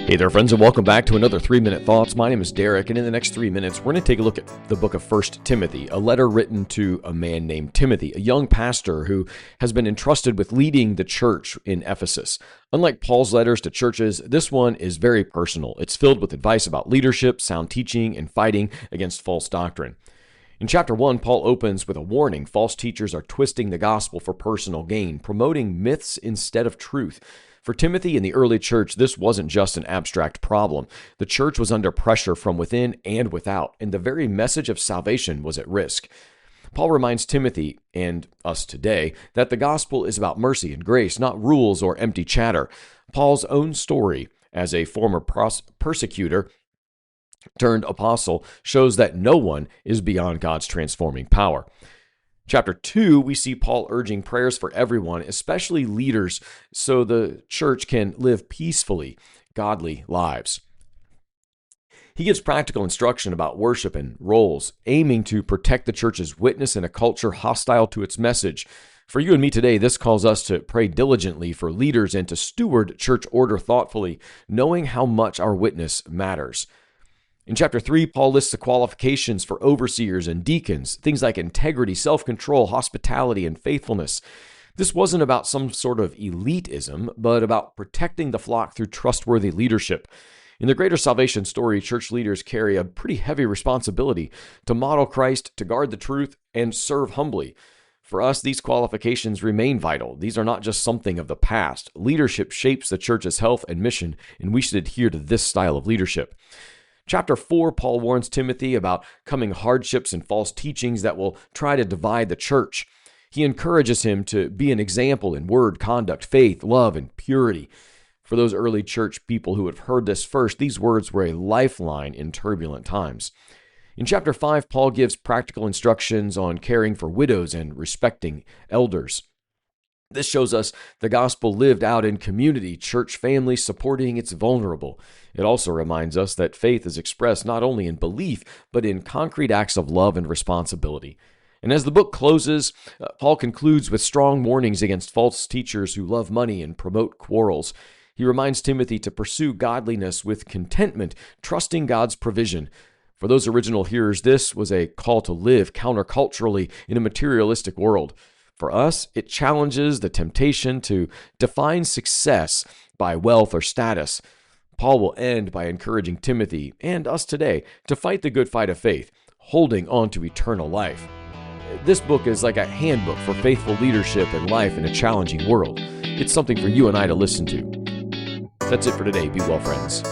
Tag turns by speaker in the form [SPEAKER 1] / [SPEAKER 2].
[SPEAKER 1] Hey there, friends, and welcome back to another 3-Minute Thoughts. My name is Derek, and in the next 3 minutes, we're going to take a look at the book of 1 Timothy, a letter written to a man named Timothy, a young pastor who has been entrusted with leading the church in Ephesus. Unlike Paul's letters to churches, this one is very personal. It's filled with advice about leadership, sound teaching, and fighting against false doctrine. In chapter 1, Paul opens with a warning. False teachers are twisting the gospel for personal gain, promoting myths instead of truth. For Timothy and the early church, this wasn't just an abstract problem. The church was under pressure from within and without, and the very message of salvation was at risk. Paul reminds Timothy, and us today, that the gospel is about mercy and grace, not rules or empty chatter. Paul's own story as a former persecutor turned apostle shows that no one is beyond God's transforming power. Chapter 2, we see Paul urging prayers for everyone, especially leaders, so the church can live peacefully, godly lives. He gives practical instruction about worship and roles, aiming to protect the church's witness in a culture hostile to its message. For you and me today, this calls us to pray diligently for leaders and to steward church order thoughtfully, knowing how much our witness matters. In chapter 3, Paul lists the qualifications for overseers and deacons, things like integrity, self-control, hospitality, and faithfulness. This wasn't about some sort of elitism, but about protecting the flock through trustworthy leadership. In the greater salvation story, church leaders carry a pretty heavy responsibility to model Christ, to guard the truth, and serve humbly. For us, these qualifications remain vital. These are not just something of the past. Leadership shapes the church's health and mission, and we should adhere to this style of leadership. Chapter 4, Paul warns Timothy about coming hardships and false teachings that will try to divide the church. He encourages him to be an example in word, conduct, faith, love, and purity. For those early church people who have heard this first, these words were a lifeline in turbulent times. In chapter 5, Paul gives practical instructions on caring for widows and respecting elders. This shows us the gospel lived out in community, church family supporting its vulnerable. It also reminds us that faith is expressed not only in belief, but in concrete acts of love and responsibility. And as the book closes, Paul concludes with strong warnings against false teachers who love money and promote quarrels. He reminds Timothy to pursue godliness with contentment, trusting God's provision. For those original hearers, this was a call to live counterculturally in a materialistic world. For us, it challenges the temptation to define success by wealth or status. Paul will end by encouraging Timothy and us today to fight the good fight of faith, holding on to eternal life. This book is like a handbook for faithful leadership and life in a challenging world. It's something for you and I to listen to. That's it for today. Be well, friends.